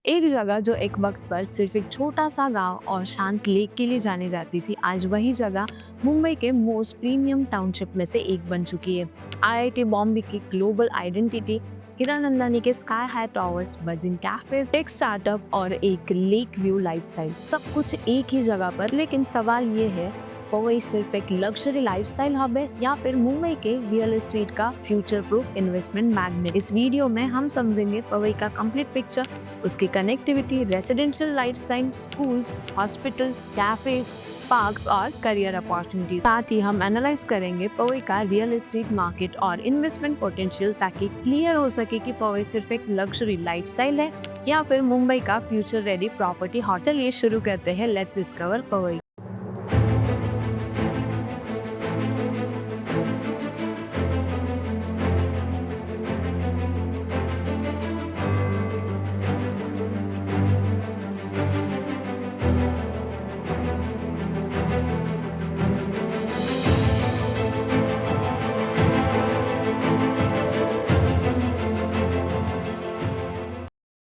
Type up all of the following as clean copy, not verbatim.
एक जगह जो एक वक्त पर सिर्फ एक छोटा सा गांव और शांत लेक के लिए जानी जाती थी, आज वही जगह मुंबई के मोस्ट प्रीमियम टाउनशिप में से एक बन चुकी है। आईआईटी बॉम्बे की ग्लोबल आइडेंटिटी, हीरानंदानी के sky high towers, buzzing cafes, tech startup और एक लेक व्यू लाइफस्टाइल, सब कुछ एक ही जगह पर। लेकिन सवाल ये है, पवई सिर्फ एक लग्जरी लाइफस्टाइल हब है या फिर मुंबई के रियल एस्टेट का फ्यूचर प्रूफ इन्वेस्टमेंट मैग्नेट? इस वीडियो में हम समझेंगे पवई का कंप्लीट पिक्चर, उसकी connectivity, residential lifestyle, schools, hospitals, cafe, park और करियर अपॉर्चुनिटी। साथ ही हम एनालाइज करेंगे पवई का रियल एस्टेट मार्केट और इन्वेस्टमेंट पोटेंशियल, ताकि क्लियर हो सके कि पवई सिर्फ एक लग्जरी लाइफस्टाइल है या फिर मुंबई का फ्यूचर रेडी प्रॉपर्टी हॉट। चलिए शुरू करते हैं, लेट्स डिस्कवर पवई।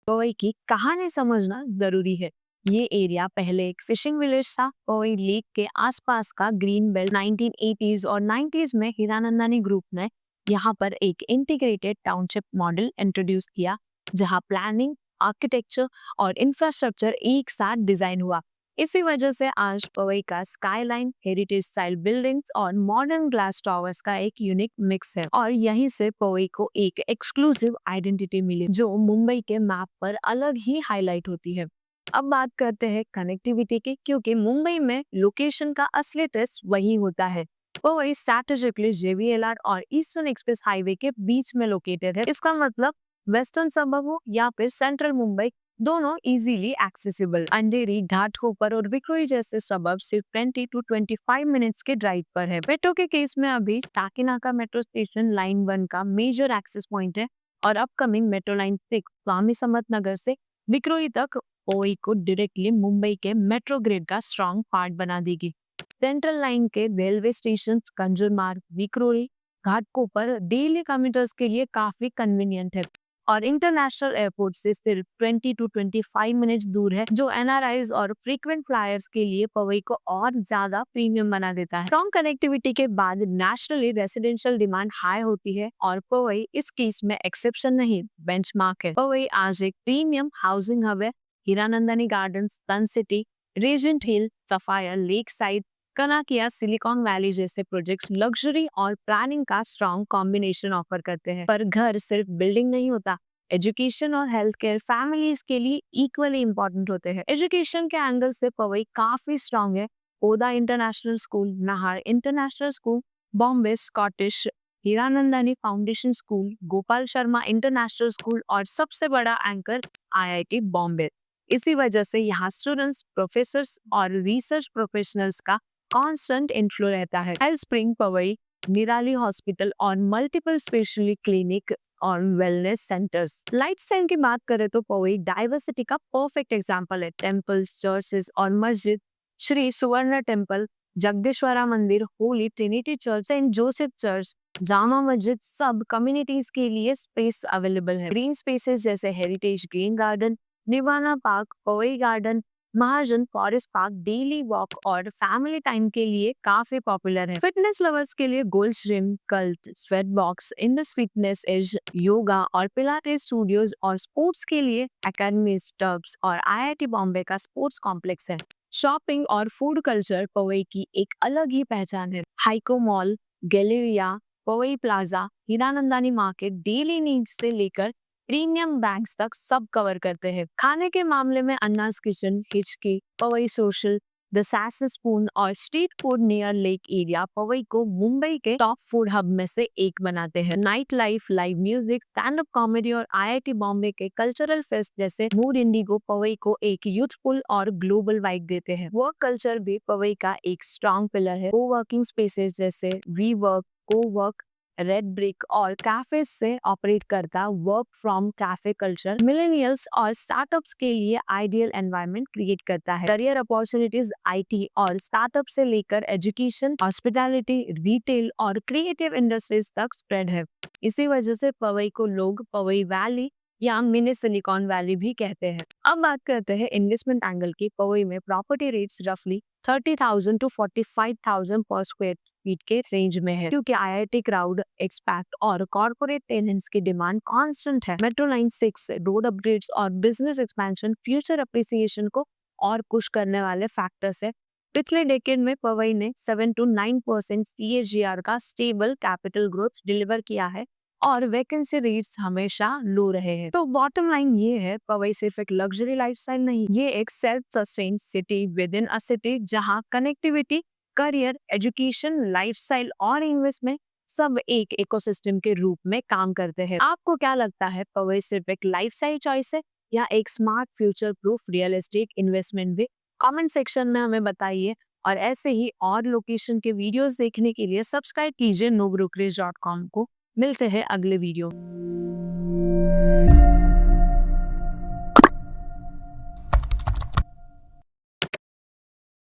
पवई की कहानी समझना जरूरी है। ये एरिया पहले एक फिशिंग विलेज था। पवई लेक के आसपास का ग्रीन बेल्ट 1980s और 90s में हीरानंदानी ग्रुप ने यहाँ पर एक इंटीग्रेटेड टाउनशिप मॉडल इंट्रोड्यूस किया, जहाँ प्लानिंग, आर्किटेक्चर और इंफ्रास्ट्रक्चर एक साथ डिजाइन हुआ। इसी वजह से आज पवई का स्काईलाइन, हेरिटेज स्टाइल बिल्डिंग्स और मॉडर्न ग्लास टावर्स का एक यूनिक मिक्स है, और यहीं से पवई को एक एक्सक्लूसिव आइडेंटिटी मिली जो मुंबई के मैप पर अलग ही हाईलाइट होती है। अब बात करते हैं कनेक्टिविटी की, क्योंकि मुंबई में लोकेशन का असली टेस्ट वही होता है। पवई स्ट्रैटेजिकली जेवीएलआर और ईस्टर्न एक्सप्रेस हाईवे के बीच में लोकेटेड है। इसका मतलब वेस्टर्न सबब हो या फिर सेंट्रल मुंबई, दोनों इजीली एक्सेसिबल। अंधेरी, घाटकोपर और विक्रोई जैसे सबब सिर्फ 20 to 25 मिनट्स के ड्राइव पर है। मेट्रो के केस में अभी टाकीनाका मेट्रो स्टेशन लाइन 1 का मेजर एक्सेस पॉइंट है, और upcoming metro line 6 Swami Samarth Nagar से विक्रोई तक ओई को डायरेक्टली मुंबई के मेट्रो ग्रिड का स्ट्रॉन्ग पार्ट बना देगी। सेंट्रल लाइन के railway station Kanjurmarg, Vikhroli, Ghatkopar daily commuters के लिए काफी कन्वीनियंट है, और इंटरनेशनल एयरपोर्ट से सिर्फ 20 to 25 मिनट्स दूर है, जो एनआरआईज और फ्रीक्वेंट फ्लायर्स के लिए पवई को और ज्यादा प्रीमियम बना देता है। स्ट्रॉन्ग कनेक्टिविटी के बाद नेशनली रेसिडेंशियल डिमांड हाई होती है, और पवई इस केस में एक्सेप्शन नहीं, बेंचमार्क है। पवई आज एक प्रीमियम हाउसिंग हब है। Hiranandani Gardens, Sun City, Regent Hill, Sapphire, Lake Side, Kanakia, Silicon Valley जैसे प्रोजेक्ट्स लग्जरी और प्लानिंग का स्ट्रॉन्ग कॉम्बिनेशन ऑफर करते हैं। पर घर सिर्फ बिल्डिंग नहीं होता, एजुकेशन और हेल्थ केयर फैमिलीज के लिए इक्वली इम्पोर्टेंट होते हैं। एजुकेशन के एंगल से पवई काफी स्ट्रॉन्ग है। ओदा international school, Nahar international school, Bombay Scottish Hiranandani foundation school, Gopal Sharma international school और सबसे बड़ा एंकर आईआईटी बॉम्बे। इसी वजह से यहाँ स्टूडेंट्स, प्रोफेसर्स और रिसर्च प्रोफेशनल्स का कांस्टेंट इन्फ्लो रहता है। Health Spring Powai, Nirali Hospital और मल्टीपल स्पेशलिटी क्लिनिक और वेलनेस सेंटर्स। लाइफस्टाइल की बात करें तो पवई डाइवर्सिटी का परफेक्ट एग्जांपल है। टेम्पल्स, चर्चेस और मस्जिद, श्री सुवर्ण टेम्पल, जगदीश्वरा मंदिर, Holy Trinity Church, Saint Joseph Church, Jama Masjid, सब कम्युनिटीज के लिए स्पेस अवेलेबल है। ग्रीन स्पेसेस जैसे हेरिटेज ग्रीन गार्डन, निवाना Park, Pawai garden, Mahajan forest park daily walk और फैमिली टाइम के लिए काफी पॉपुलर है। फिटनेस लवर्स के लिए Gold Gym, Cult, Sweat Box, Indus Fitness Edge, yoga और पिलाटेस स्टूडियोज, और स्पोर्ट्स के लिए एकेडमीज, टर्ब्स और आईआईटी बॉम्बे का स्पोर्ट्स कॉम्प्लेक्स है। शॉपिंग और फूड कल्चर पवई की एक अलग ही पहचान है। Haiko mall, Galleria, Powai plaza, Hiranandani market daily needs से लेकर प्रीमियम बैंक्स तक सब कवर करते हैं। खाने के मामले में Anna's kitchen, Hitchki, Powai social, the sassy spoon और street food near lake area Powai को मुंबई के टॉप फूड हब में से एक बनाते हैं। Night life, live music, stand up comedy और आईआईटी बॉम्बे के कल्चरल फेस्ट जैसे मूड इंडिगो पवई को एक यूथफुल और ग्लोबल वाइब देते हैं। वर्क कल्चर भी पवई का एक स्ट्रॉन्ग पिलर है। को वर्किंग स्पेसेस जैसे वी वर्क, को वर्क, रेड ब्रिक और कैफे से ऑपरेट करता work from cafe culture millennials और स्टार्टअप्स के लिए आइडियल एनवायरनमेंट क्रिएट करता है। करियर अपॉर्चुनिटीज आईटी और स्टार्टअप से लेकर एजुकेशन, हॉस्पिटैलिटी, रिटेल और क्रिएटिव इंडस्ट्रीज तक स्प्रेड है। इसी वजह से पवई को लोग पवई वैली या मिनी सिलिकॉन वैली भी कहते हैं। अब बात करते हैं इन्वेस्टमेंट एंगल की। पवई में प्रॉपर्टी रेट्स रफली 30,000 टू 45,000 पर स्क्वायर फीट के रेंज में है, क्योंकि आईआईटी क्राउड एक्सपैक्ट और कॉर्पोरेट टेनेंट्स की डिमांड कांस्टेंट है। मेट्रो लाइन 6 रोड अपग्रेड्स और बिजनेस एक्सपेंशन फ्यूचर अप्रिसिएशन को और पुश करने वाले फैक्टर्स है। पिछले डेकेड में पवई ने 7 टू 9% CAGR का स्टेबल कैपिटल ग्रोथ डिलीवर किया है और वैकेंसी रेट्स हमेशा लो रहे हैं। तो बॉटम लाइन ये है, पवई सिर्फ एक लग्जरी लाइफस्टाइल नहीं, ये एक self sustain city with in a city, जहां कनेक्टिविटी, करियर, एजुकेशन, लाइफस्टाइल और इन्वेस्टमेंट सब एक इकोसिस्टम के रूप में काम करते हैं। आपको क्या लगता है, पवई सिर्फ एक लाइफस्टाइल चॉइस है या एक smart future proof real estate investment भी? कमेंट सेक्शन में हमें बताइए। और ऐसे ही और लोकेशन के वीडियोस देखने के लिए सब्सक्राइब कीजिए nobrokerage.com को। मिलते हैं अगले वीडियो।